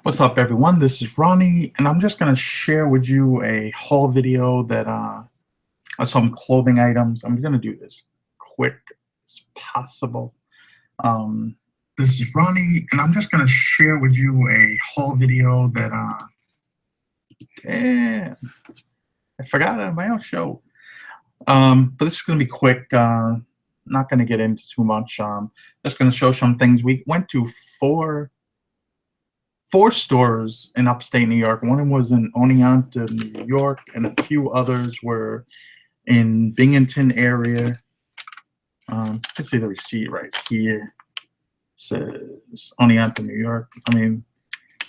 What's up, everyone? This is Ronnie, and I'm just going to share with you a haul video that of some clothing items. I'm going to do this quick as possible. This is Ronnie, and I'm just going to share with you a haul video that damn, I forgot on my own show. But this is going to be quick. Not going to get into too much. Just going to show some things. We went to four stores in upstate New York. One was in Oneonta, New York, and a few others were in Binghamton area. You can see the receipt right here. It says Oneonta, New York. I mean,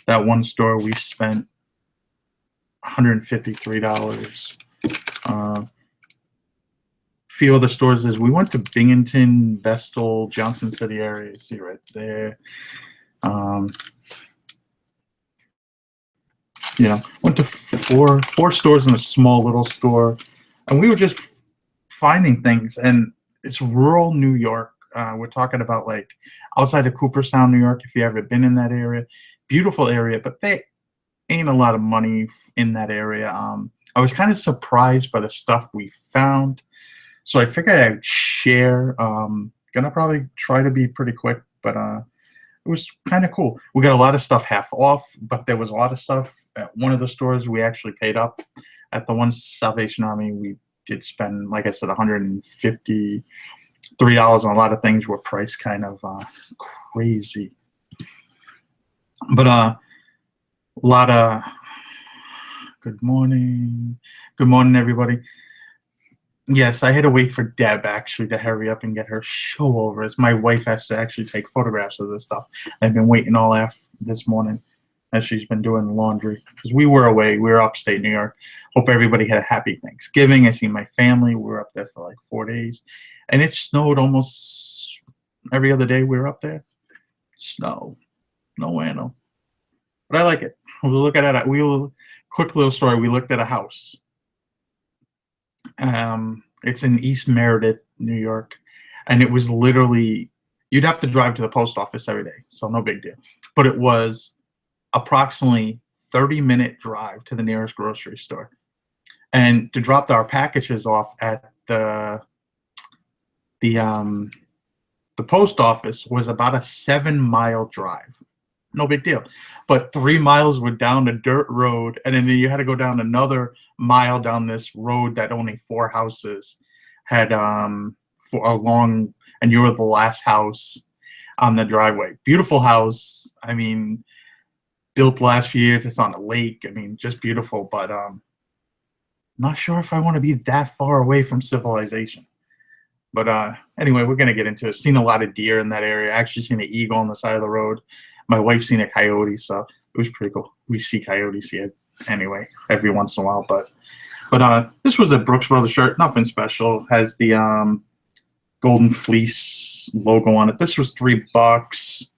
that one store we spent $153. A few other stores is we went to Binghamton, Vestal, Johnson City area. You see right there. Went to four stores in a small little store, and we were just finding things. And it's rural New York. We're talking about like outside of Cooperstown, New York. If you ever been in that area, beautiful area, but they ain't a lot of money in that area. I was kind of surprised by the stuff we found, so I figured I'd share. Gonna probably try to be pretty quick, but it was kind of cool. We got a lot of stuff half off, but there was a lot of stuff at one of the stores we actually paid up. At the one Salvation Army, we did spend, like I said, $153, and a lot of things were priced kind of crazy. But a lot of good morning, everybody. Yes, I had to wait for Deb actually to hurry up and get her show over, as my wife has to actually take photographs of this stuff. I've been waiting all this morning as she's been doing laundry because we were away. We were upstate New York. Hope everybody had a happy Thanksgiving. I see my family. We were up there for like 4 days, and it snowed almost every other day we were up there. Snow, no bueno. But I like it. We'll look at it. Quick little story. We looked at a house. It's in East Meredith, New York, and it was literally, you'd have to drive to the post office every day, so no big deal. But it was approximately 30-minute drive to the nearest grocery store, and to drop our packages off at the post office was about a 7-mile drive. No big deal. But 3 miles were down a dirt road, and then you had to go down another mile down this road that only 4 houses had for a long, and you were the last house on the driveway. Beautiful house. I mean, built last few years. It's on a lake. I mean, just beautiful, but not sure if I want to be that far away from civilization. But anyway, we're going to get into it. Seen a lot of deer in that area. Actually seen an eagle on the side of the road. My wife's seen a coyote, so it was pretty cool. We see coyotes here anyway every once in a while. But this was a Brooks Brothers shirt. Nothing special. Has the Golden Fleece logo on it. This was $3.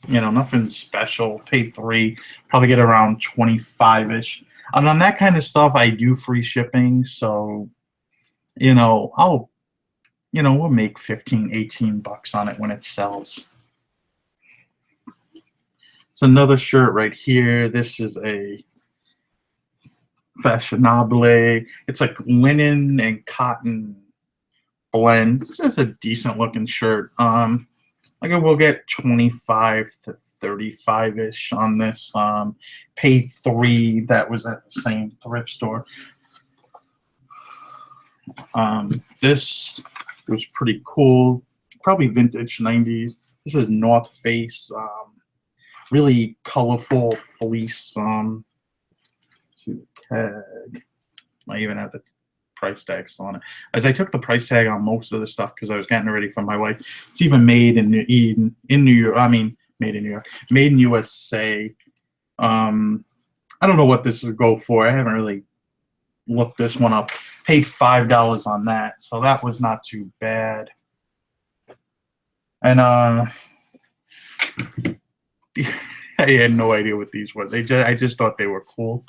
Nothing special. Paid $3. Probably get around 25-ish. And on that kind of stuff, I do free shipping, so we'll make 15, 18 bucks on it when it sells. It's another shirt right here. This is a fashionable. It's like linen and cotton blend. This is a decent looking shirt. We'll get 25 to 35-ish on this. Paid $3. That was at the same thrift store. This was pretty cool, probably vintage 90s. This is North Face, really colorful fleece. See the tag. I even have the price tags on it. As I took the price tag on most of the stuff because I was getting it ready for my wife. It's even made in New York. I mean, made in New York, made in USA. I don't know what this is go for. I haven't really looked this one up. Paid $5 on that, so that was not too bad. And I had no idea what these were. I just thought they were cool.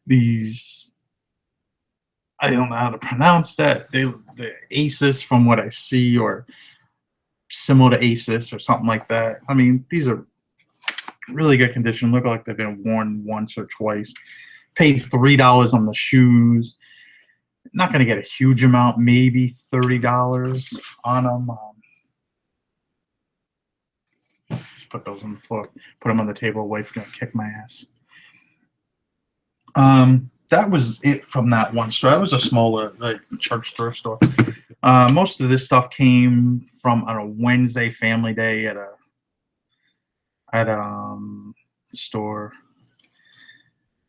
These, I don't know how to pronounce that. The Asus, from what I see, or similar to Asus or something like that. I mean, these are Really good condition. Look like they've been worn once or twice. Paid $3 on the shoes. Not going to get a huge amount, maybe $30 on them. Put those on the floor. Put them on the table. Wife's going to kick my ass. That was it from that one store. That was a smaller like church thrift store. Most of this stuff came from on a Wednesday family day at a store.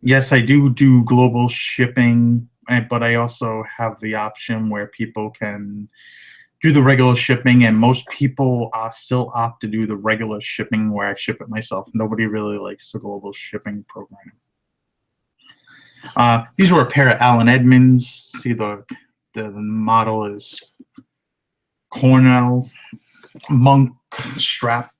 Yes, I do global shipping, but I also have the option where people can do the regular shipping, and most people still opt to do the regular shipping where I ship it myself. Nobody really likes the global shipping program. These were a pair of Allen Edmonds. See the model is Cornell Monk strap.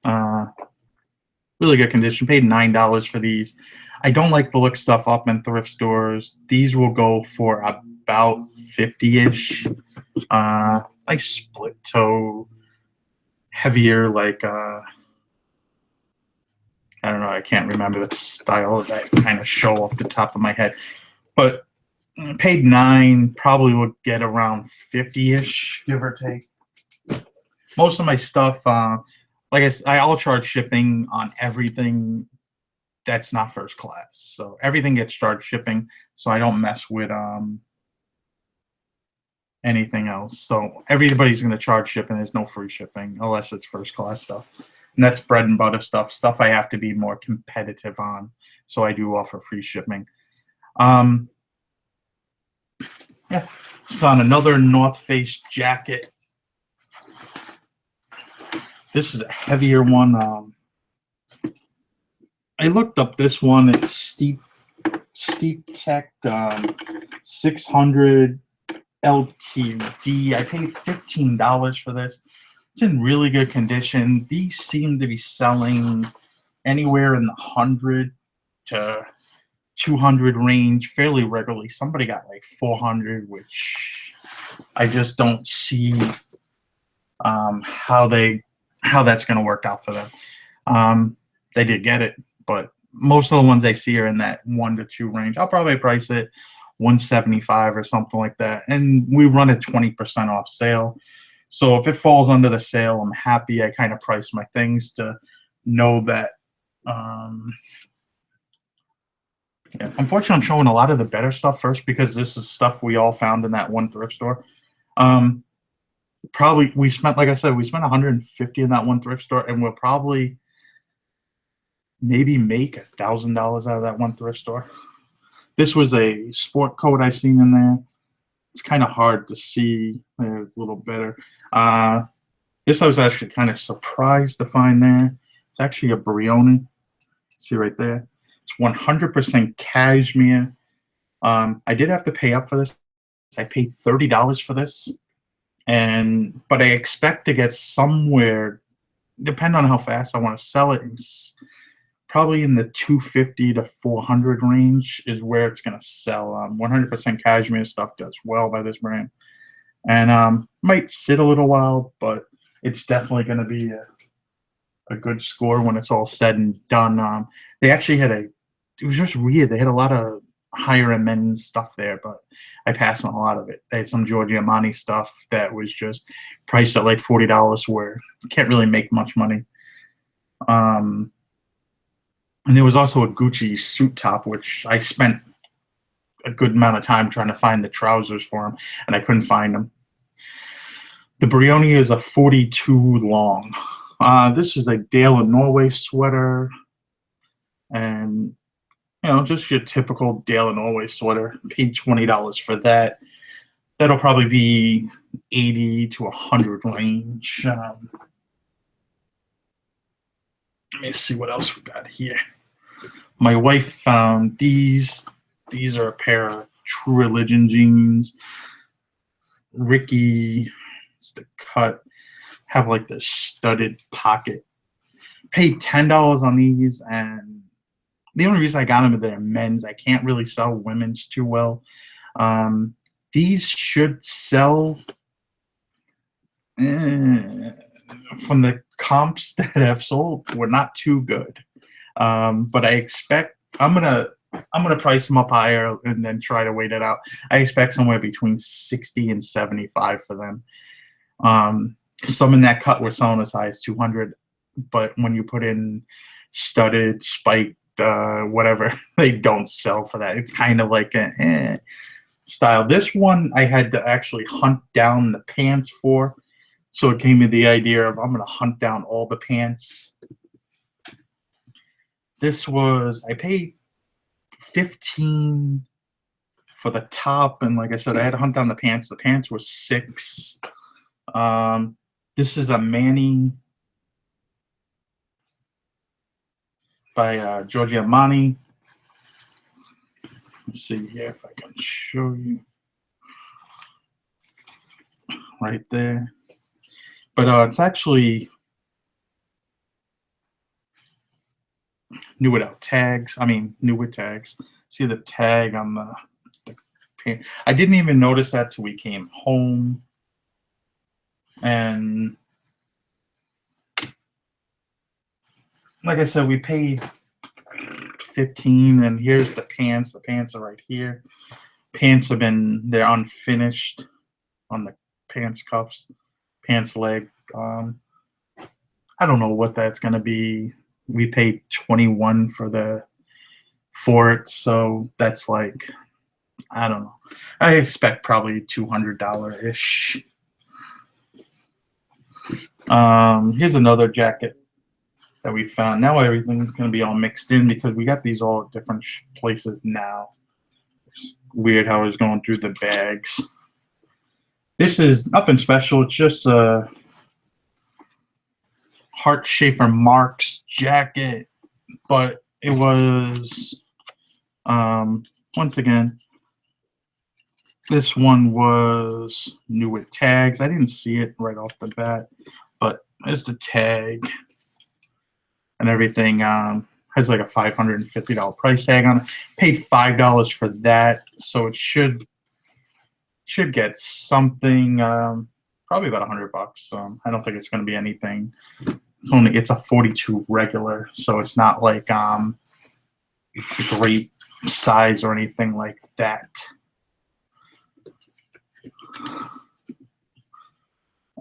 Really good condition. Paid $9 for these. I don't like to look stuff up in thrift stores. These will go for about 50-ish. Like split toe, heavier, like I don't know, I can't remember the style that kind of show off the top of my head. But paid $9, probably would get around 50-ish, give or take. Most of my stuff, like I'll charge shipping on everything that's not first class. So everything gets charged shipping, so I don't mess with anything else. So everybody's going to charge shipping. There's no free shipping unless it's first class stuff. And that's bread and butter stuff I have to be more competitive on. So I do offer free shipping. Yeah, found another North Face jacket. This is a heavier one. I looked up this one. It's Steep Tech 600 LTD. I paid $15 for this. It's in really good condition. These seem to be selling anywhere in the 100 to 200 range fairly regularly. Somebody got like 400, which I just don't see how that's going to work out for them. They did get it, but most of the ones I see are in that 1 to 2 range. I'll probably price it $175 or something like that, and we run a 20% off sale. So if it falls under the sale, I'm happy. I kind of price my things to know that. Yeah. Unfortunately, I'm showing a lot of the better stuff first because this is stuff we all found in that one thrift store. Probably we spent, like I said, we spent $150 in that one thrift store, and we'll probably maybe make $1,000 out of that one thrift store. This was a sport coat I seen in there. It's kind of hard to see. It's a little better. This I was actually kind of surprised to find there. It's actually a Brioni. See right there. It's 100% cashmere. I did have to pay up for this. I paid $30 for this, but I expect to get somewhere, depending on how fast I want to sell it, probably in the 250 to 400 range is where it's going to sell. 100% cashmere stuff does well by this brand, and might sit a little while, but it's definitely going to be a good score when it's all said and done. They actually had it was just weird. They had a lot of higher end men's stuff there, but I passed on a lot of it. They had some Giorgio Armani stuff that was just priced at like $40 where you can't really make much money. And there was also a Gucci suit top, which I spent a good amount of time trying to find the trousers for them, and I couldn't find them. The Brioni is a 42 long. This is a Dale of Norway sweater, and just your typical Dale of Norway sweater. Paid $20 for that. That'll probably be 80 to 100 range. Let me see what else we got here. My wife found these. These are a pair of True Religion jeans. Ricky, it's the cut. Have like this studded pocket. Paid $10 on these, and the only reason I got them is they're men's. I can't really sell women's too well. These should sell. from the comps that have sold were not too good. But I expect I'm gonna price them up higher and then try to wait it out. I expect somewhere between 60 and 75 for them. Some in that cut were selling as high as 200, but when you put in studded, spiked, whatever, they don't sell for that. It's kind of like a style. This one I had to actually hunt down the pants for, so it came to the idea of I'm gonna hunt down all the pants. This was, I paid 15 for the top, and like I said, I had to hunt down the pants. The pants were 6. This is a Manny by Giorgio Armani. Let's see here if I can show you right there. But it's actually new without tags. I mean, new with tags. See the tag on the pant. I didn't even notice that till we came home. And like I said, we paid 15, and here's the pants. The pants are right here. Pants have been, they're unfinished on the pants cuffs, pants leg. I don't know what that's gonna be. We paid 21 for it, so that's like, I don't know. I expect probably $200-ish. Here's another jacket that we found. Now everything's going to be all mixed in because we got these all at different places now. It's weird how I was going through the bags. This is nothing special. It's just a Hart Schaefer Marks jacket, but it was, once again, this one was new with tags. I didn't see it right off the bat, but there's the tag and everything. Has like a $550 price tag on it. Paid $5 for that, so it should get something. Probably about $100. I don't think it's going to be anything. It's a 42 regular, so it's not like a great size or anything like that.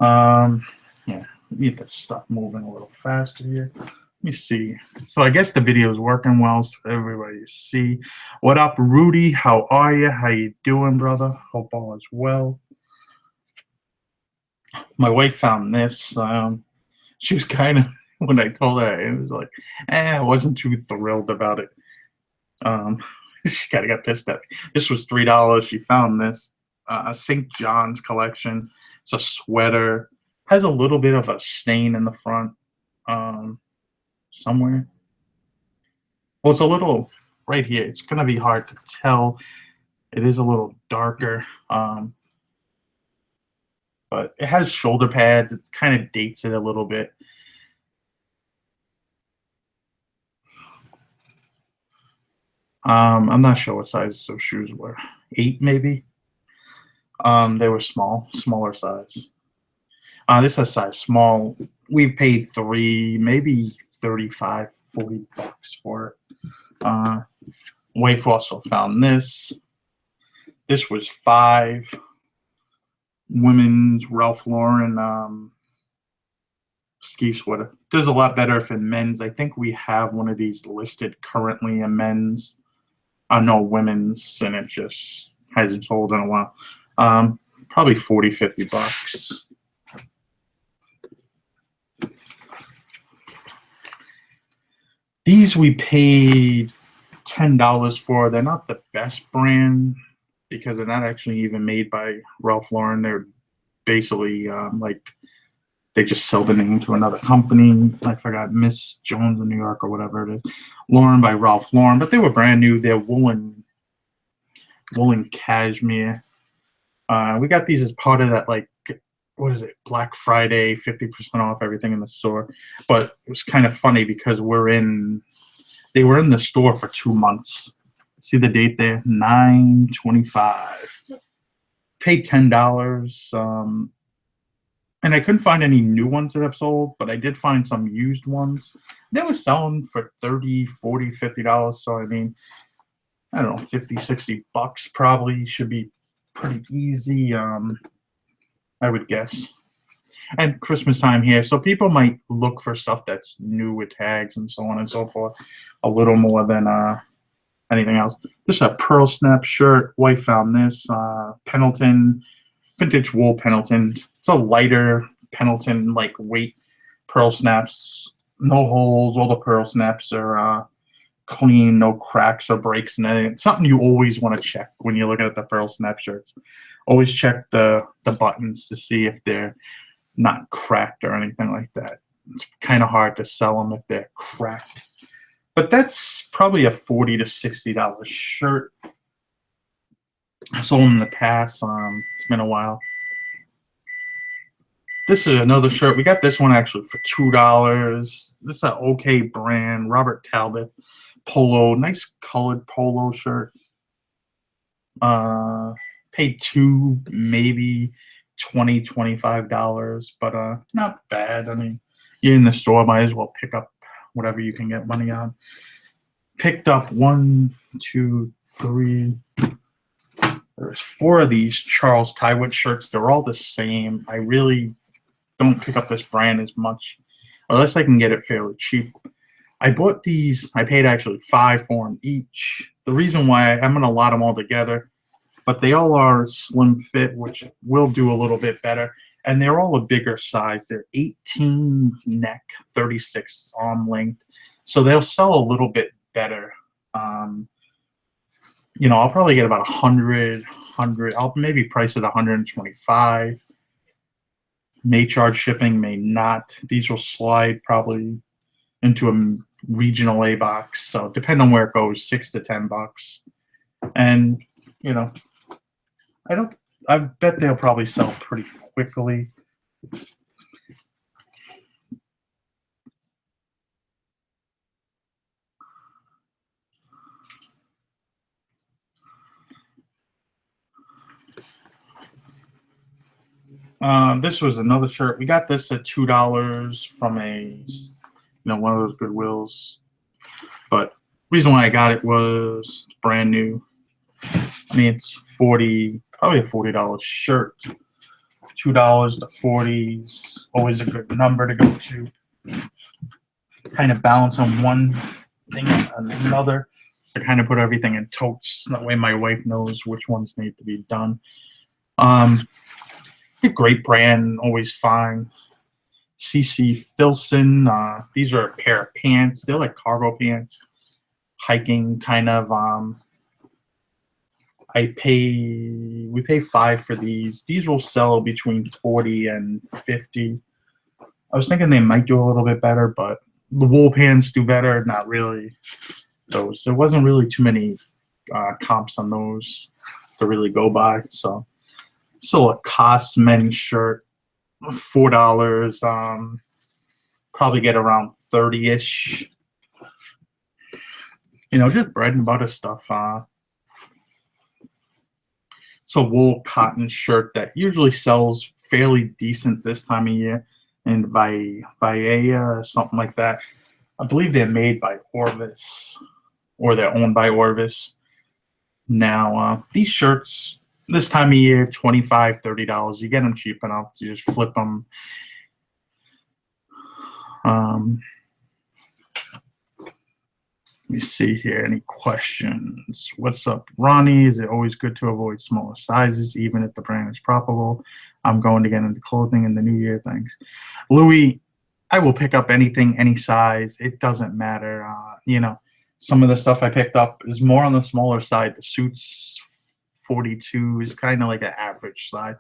Yeah, we need to stop moving a little faster here. Let me see. So I guess the video is working well, so everybody see. What up, Rudy? How are you? How you doing, brother? Hope all is well. My wife found this. She was kind of, when I told her, it was like, I wasn't too thrilled about it. She kind of got pissed at me. This was $3. She found this. St. John's collection. It's a sweater. Has a little bit of a stain in the front somewhere. Well, it's a little right here. It's going to be hard to tell. It is a little darker. But it has shoulder pads. It kind of dates it a little bit. I'm not sure what size those shoes were. 8 maybe. They were smaller size. This has size small. We paid 3, maybe 35, $40 for it. Wife also found this. This was 5. Women's Ralph Lauren ski sweater. Does a lot better if in men's. I think we have one of these listed currently in men's. No, women's, and it just hasn't sold in a while. Probably $40, $50. These we paid $10 for. They're not the best brand because they're not actually even made by Ralph Lauren. They're basically like they just sell the name to another company. I forgot, Miss Jones in New York or whatever it is. Lauren by Ralph Lauren, but they were brand new. They're woolen cashmere. We got these as part of that, like, what is it, Black Friday, 50% off everything in the store. But it was kind of funny because they were in the store for 2 months. See the date there? 9/25. Paid $10. And I couldn't find any new ones that have sold, but I did find some used ones. They were selling for 30, 40, $50. So, I mean, I don't know, 50, 60 bucks probably should be pretty easy, I would guess. And Christmas time here, so people might look for stuff that's new with tags and so on and so forth a little more than anything else. This is a Pearl Snap shirt. Wife found this. Pendleton, vintage wool Pendleton. It's a lighter Pendleton, like weight Pearl Snaps. No holes. All the Pearl Snaps are clean, no cracks or breaks and anything. It's something you always want to check when you're looking at the Pearl Snap shirts. Always check the buttons to see if they're not cracked or anything like that. It's kind of hard to sell them if they're cracked. But that's probably a $40 to $60 shirt. I sold them in the past. It's been a while. This is another shirt. We got this one actually for $2. This is an OK brand, Robert Talbot polo, nice colored polo shirt. Paid $2, maybe $20, $25, but not bad. I mean, you're in the store, might as well pick up whatever you can get money on. Picked up 1, 2, 3. There's 4 of these Charles Tywood shirts. They're all the same. I really don't pick up this brand as much, unless I can get it fairly cheap. I bought these. I paid actually $5 for them each. The reason why I'm going to lot them all together, but they all are slim fit, which will do a little bit better. And they're all a bigger size. They're 18 neck, 36 arm length. So they'll sell a little bit better. You know, I'll probably get about 100. I'll maybe price it 125. May charge shipping, may not. These will slide probably into a regional A box. So depending on where it goes, $6 to $10. And, you know, I bet they'll probably sell pretty quickly. This was another shirt. We got this at $2 from one of those Goodwills. But reason why I got it was it's brand new. I mean, it's probably a $40 shirt. $2 to $40s, always a good number to go to. Kind of balance on one thing and another. I kind of put everything in totes. That way my wife knows which ones need to be done. A great brand, always fine. CC Filson. These are a pair of pants. They're like cargo pants. Hiking kind of. We pay $5 for these. These will sell between $40 and $50. I was thinking they might do a little bit better, but the wool pants do better. Not really. Those. There wasn't really too many comps on those to really go by. So a Cost men's shirt, $4. Probably get around 30-ish. You know, just bread and butter stuff. It's a wool cotton shirt that usually sells fairly decent this time of year, and Viea, something like that. I believe they're made by Orvis, or they're owned by Orvis. Now, these shirts this time of year, $25, $30. You get them cheap enough. You just flip them. Let me see here. Any questions? What's up, Ronnie? Is it always good to avoid smaller sizes, even if the brand is profitable? I'm going to get into clothing in the new year. Thanks. Louis, I will pick up anything, any size. It doesn't matter. You know, some of the stuff I picked up is more on the smaller side. The suits 42 is kind of like an average size.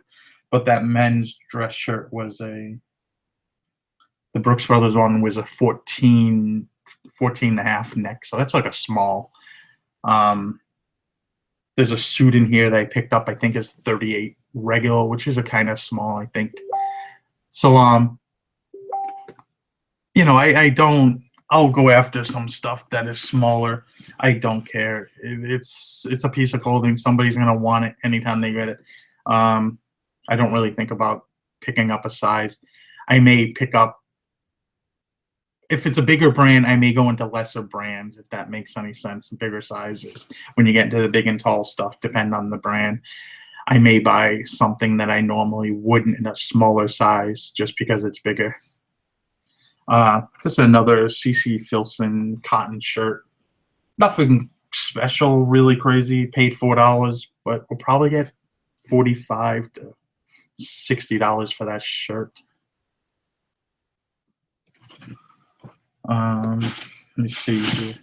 But that men's dress shirt was the Brooks Brothers one was a 14 and a half neck, so that's like a small. There's a suit in here that I picked up, I think is 38 regular, which is a kind of small, I think. So you know, I'll go after some stuff that is smaller. I don't care. It's a piece of clothing. Somebody's gonna want it anytime they get it. I don't really think about picking up a size. I may pick up, if it's a bigger brand, I may go into lesser brands, if that makes any sense, bigger sizes. When you get into the big and tall stuff, depend on the brand. I may buy something that I normally wouldn't in a smaller size just because it's bigger. This is another CC Filson cotton shirt. Nothing special, really crazy. Paid $4, but we'll probably get $45 to $60 for that shirt. Let me see here.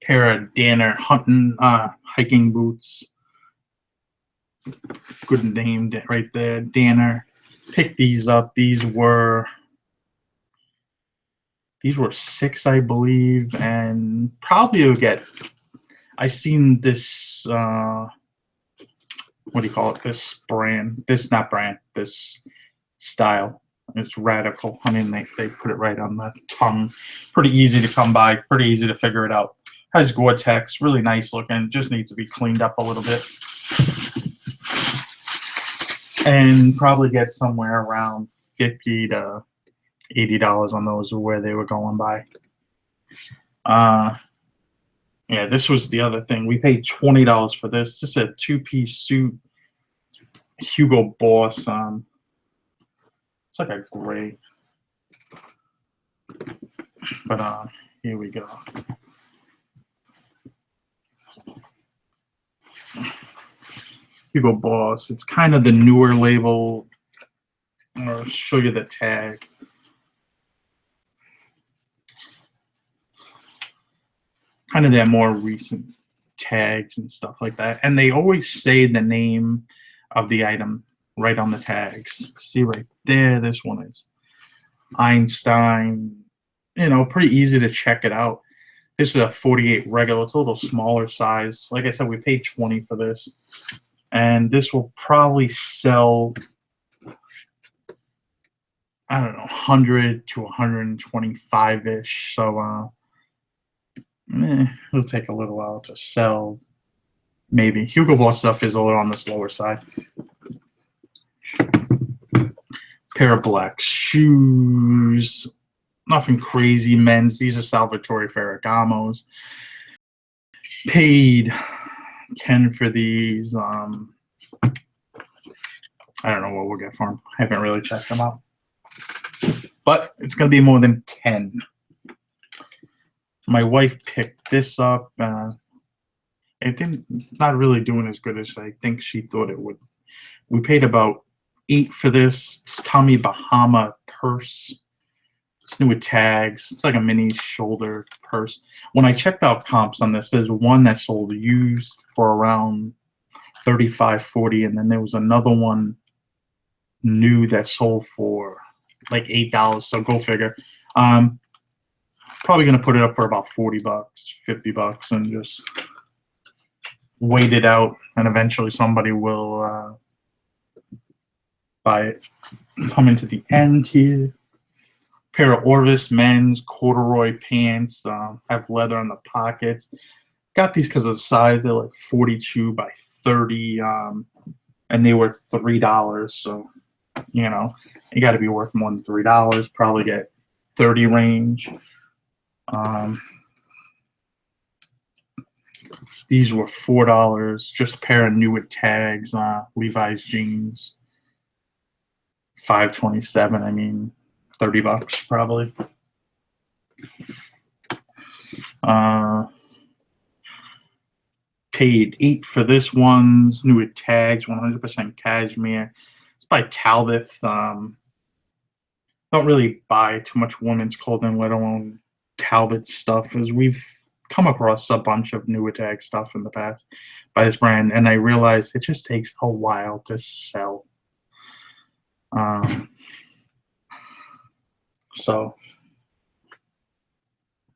Pair of Danner hunting hiking boots. Good name right there, Danner. Picked these up. These were $6, I believe, and probably will get. I seen this. What do you call it? This brand. This not brand. This style. It's radical. I mean, they put it right on the tongue. Pretty easy to come by. Pretty easy to figure it out. Has Gore-Tex. Really nice looking. Just needs to be cleaned up a little bit. And probably get somewhere around $50 to $80 on those, where they were going by. Yeah, this was the other thing. We paid $20 for this. This is a two-piece suit. Hugo Boss. It's like a gray. But here we go. Hugo Boss. It's kind of the newer label. I'll show you the tag. Kind of their more recent tags and stuff like that. And they always say the name of the item right on the tags. See right there, this one is Einstein. You know, pretty easy to check it out. This is a 48 regular. It's a little smaller size. Like I said, we paid $20 for this. And this will probably sell, I don't know, 100 to 125-ish. So it'll take a little while to sell. Maybe. Hugo Boss stuff is a little on the slower side. Pair of black shoes. Nothing crazy, men's. These are Salvatore Ferragamos. Paid $10 for these. I don't know what we'll get for them. I haven't really checked them out. But it's going to be more than 10. My wife picked this up. Not really doing as good as I think she thought it would. We paid about $8 for this. It's Tommy Bahama purse. It's new with tags. It's like a mini shoulder purse. When I checked out comps on this, there's one that sold used for around $35, $40, and then there was another one new that sold for like $8. So go figure. Probably gonna put it up for about $40, $50, and just wait it out, and eventually somebody will buy it. Coming to the end here. Pair of Orvis men's corduroy pants. Have leather on the pockets. Got these because of the size. They're like 42 by 30, and they were $3. So, you know, you got to be worth more than $3. Probably get 30 range. These were $4. Just a pair of new with tags. Levi's jeans. $5.27. I mean, $30 probably. Paid $8 for this one. New with tags. 100% cashmere. It's by Talbot. Don't really buy too much women's clothing, let alone Talbot stuff, as we've come across a bunch of new tag stuff in the past by this brand, and I realized it just takes a while to sell.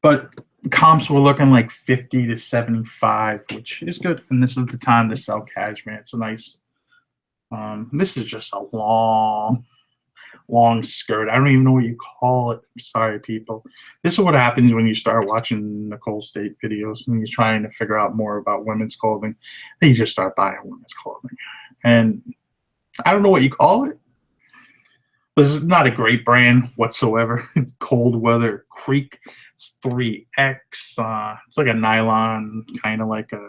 But comps were looking like 50 to 75, which is good. And this is the time to sell cashmere. It's a nice. This is just a long skirt. I don't even know what you call it. I'm sorry, people. This is what happens when you start watching Nicole State videos and you're trying to figure out more about women's clothing. Then you just start buying women's clothing. and I don't know what you call it. This is not a great brand whatsoever. It's Cold Weather Creek. It's 3X. It's like a nylon, kind of like a,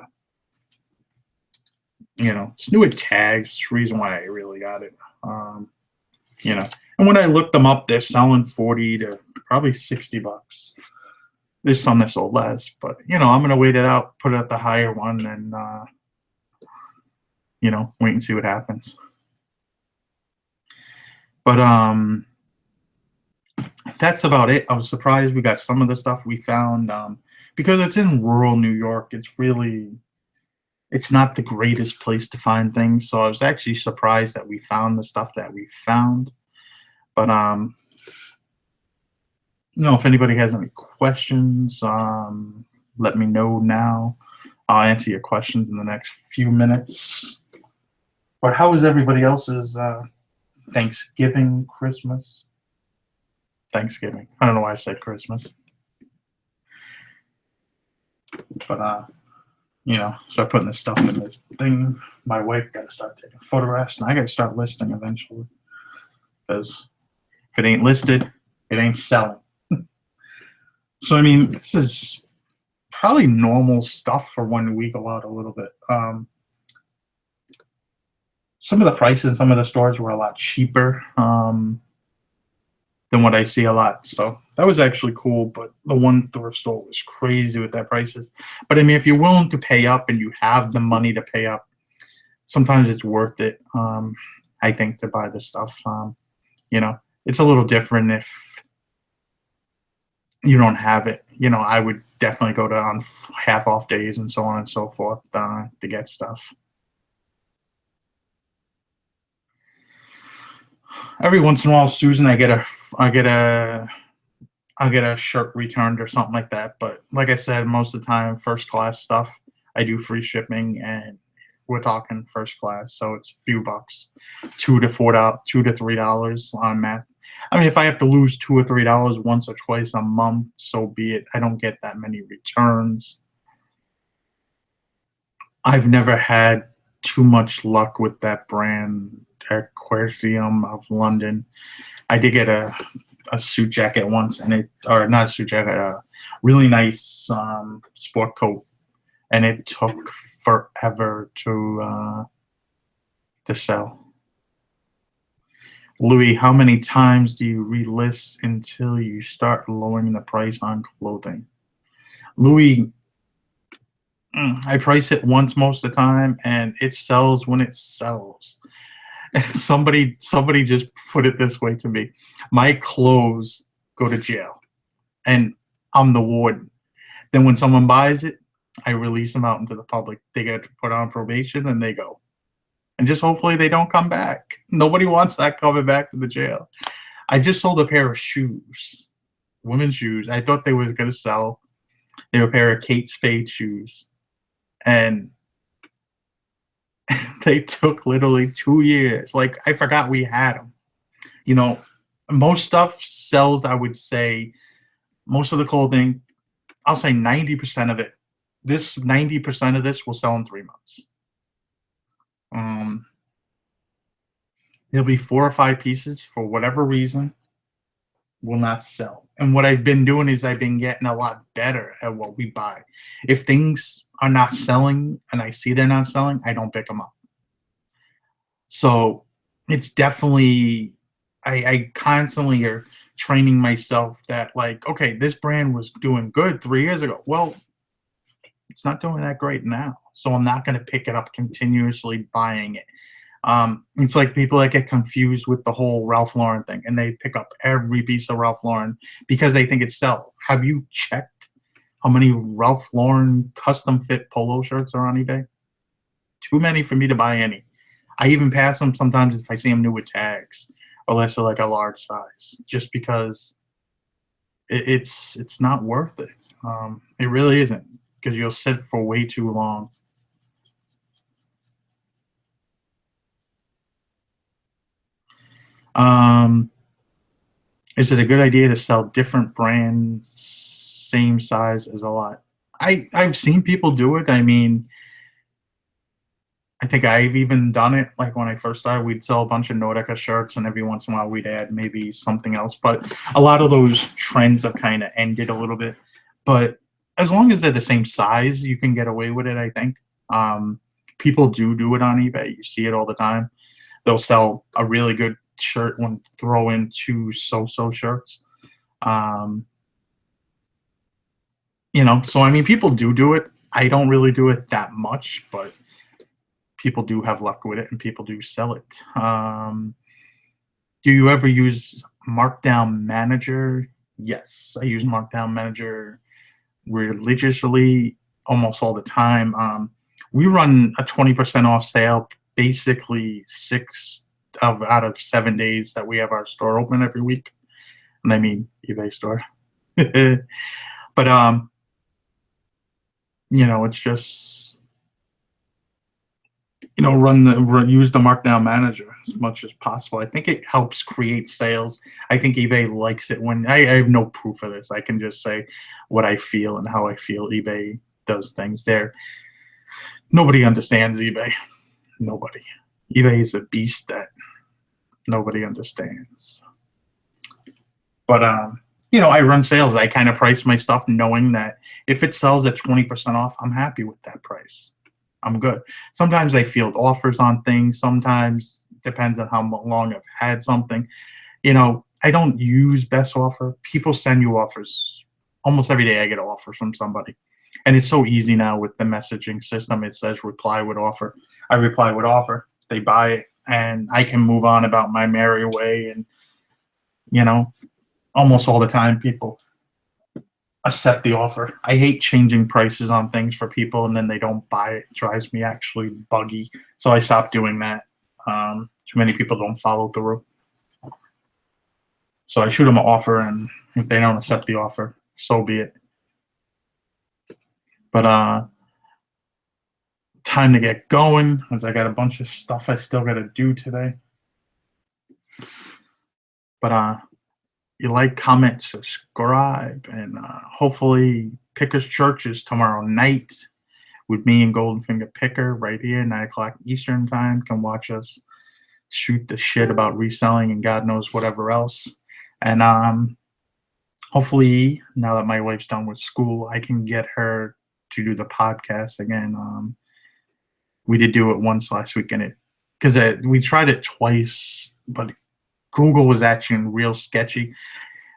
it's new with tags. It's the reason why I really got it. You know, and when I looked them up, they're selling 40 to probably $60. There's some that sold less, but I'm gonna wait it out, put it at the higher one, and wait and see what happens. But that's about it. I was surprised we got some of the stuff we found because it's in rural New York. It's not the greatest place to find things. So I was actually surprised that we found the stuff that we found. But if anybody has any questions, let me know now. I'll answer your questions in the next few minutes. But how is everybody else's Thanksgiving, Christmas? Thanksgiving. I don't know why I said Christmas. But start putting this stuff in this thing. My wife got to start taking photographs, and I got to start listing eventually. Because if it ain't listed, it ain't selling. So this is probably normal stuff for when we go out a little bit. Some of the prices in some of the stores were a lot cheaper than what I see a lot. So that was actually cool, but the one thrift store was crazy with that prices. But if you're willing to pay up and you have the money to pay up, sometimes it's worth it, I think, to buy this stuff. It's a little different if you don't have it. I would definitely go to on half off days and so on and so forth to get stuff. Every once in a while, Susan, I get a shirt returned or something like that. But like I said, most of the time, first class stuff, I do free shipping, and we're talking first class, so it's a few bucks, $2 to $3 on math. If I have to lose $2 or $3 once or twice a month, so be it. I don't get that many returns. I've never had too much luck with that brand, Aquarium of London. I did get a suit jacket once, or not a suit jacket, a really nice sport coat, and it took forever to sell. Louis, how many times do you relist until you start lowering the price on clothing? Louis, I price it once most of the time, and it sells when it sells. Somebody just put it this way to me: my clothes go to jail, and I'm the warden. Then when someone buys it, I release them out into the public. They get put on probation, and they go. And just hopefully they don't come back. Nobody wants that coming back to the jail. I just sold a pair of shoes, women's shoes. I thought they was going to sell. They were a pair of Kate Spade shoes. And they took literally 2 years. Like, I forgot we had them. Most stuff sells, I would say, most of the clothing, I'll say 90% of it. 90% of this will sell in 3 months. There'll be 4 or 5 pieces, for whatever reason, will not sell. And what I've been doing is I've been getting a lot better at what we buy. If things are not selling and I see they're not selling, I don't pick them up. So it's definitely, I constantly are training myself that, like, okay, this brand was doing good 3 years ago. Well, it's not doing that great now. So I'm not going to pick it up continuously buying it. It's like people that get confused with the whole Ralph Lauren thing, and they pick up every piece of Ralph Lauren because they think it's sell. Have you checked how many Ralph Lauren custom fit polo shirts are on eBay? Too many for me to buy any. I even pass them sometimes if I see them new with tags, unless they're like a large size, just because it's not worth it. It really isn't, because you'll sit for way too long. Is it a good idea to sell different brands, same size as a lot? I've seen people do it. I I think I've even done it. Like when I first started, we'd sell a bunch of Nordica shirts, and every once in a while we'd add maybe something else. But a lot of those trends have kind of ended a little bit. But as long as they're the same size, you can get away with it, I think. People do it on eBay. You see it all the time. They'll sell a really good shirt and throw in 2 so-so shirts. So I mean, people do it. I don't really do it that much, but people do have luck with it, and people do sell it. Do you ever use Markdown Manager? Yes, I use Markdown Manager religiously almost all the time. We run a 20% off sale basically 6 out of 7 days that we have our store open every week. And I mean eBay store. But it's just use the Markdown Manager as much as possible. I think it helps create sales. I think eBay likes it when I have no proof of this. I can just say what I feel and how I feel eBay does things there. Nobody understands eBay. Nobody. eBay is a beast that nobody understands. But I run sales. I kind of price my stuff knowing that if it sells at 20% off, I'm happy with that price. I'm good. Sometimes I field offers on things. Sometimes depends on how long I've had something. I don't use best offer. People send you offers. Almost every day I get offers from somebody. And it's so easy now with the messaging system. It says reply with offer. I reply with offer. They buy it, and I can move on about my merry way. And, almost all the time people accept the offer. I hate changing prices on things for people and then they don't buy it. It drives me actually buggy. So I stopped doing that. Too many people don't follow through. So I shoot them an offer, and if they don't accept the offer, so be it. But time to get going, as I got a bunch of stuff I still got to do today. But you like, comment, subscribe, and hopefully Picker's Church is tomorrow night with me and Golden Finger Picker right here, 9 o'clock Eastern time. Come watch us shoot the shit about reselling and God knows whatever else. And hopefully now that my wife's done with school, I can get her to do the podcast again. We did do it once last week, and because we tried it twice, but Google was actually real sketchy.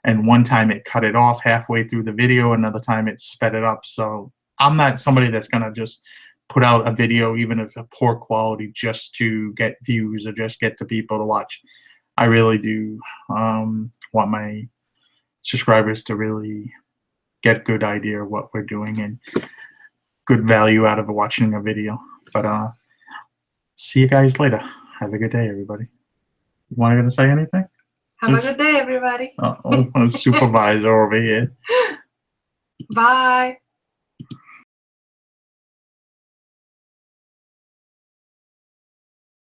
And one time it cut it off halfway through the video, another time it sped it up. So I'm not somebody that's going to just put out a video, even if it's poor quality, just to get views or just get the people to watch. I really do want my subscribers to really get good idea of what we're doing and good value out of watching a video. But see you guys later. Have a good day, everybody. You want to say anything? Have a good day, everybody. Supervisor over here. Bye.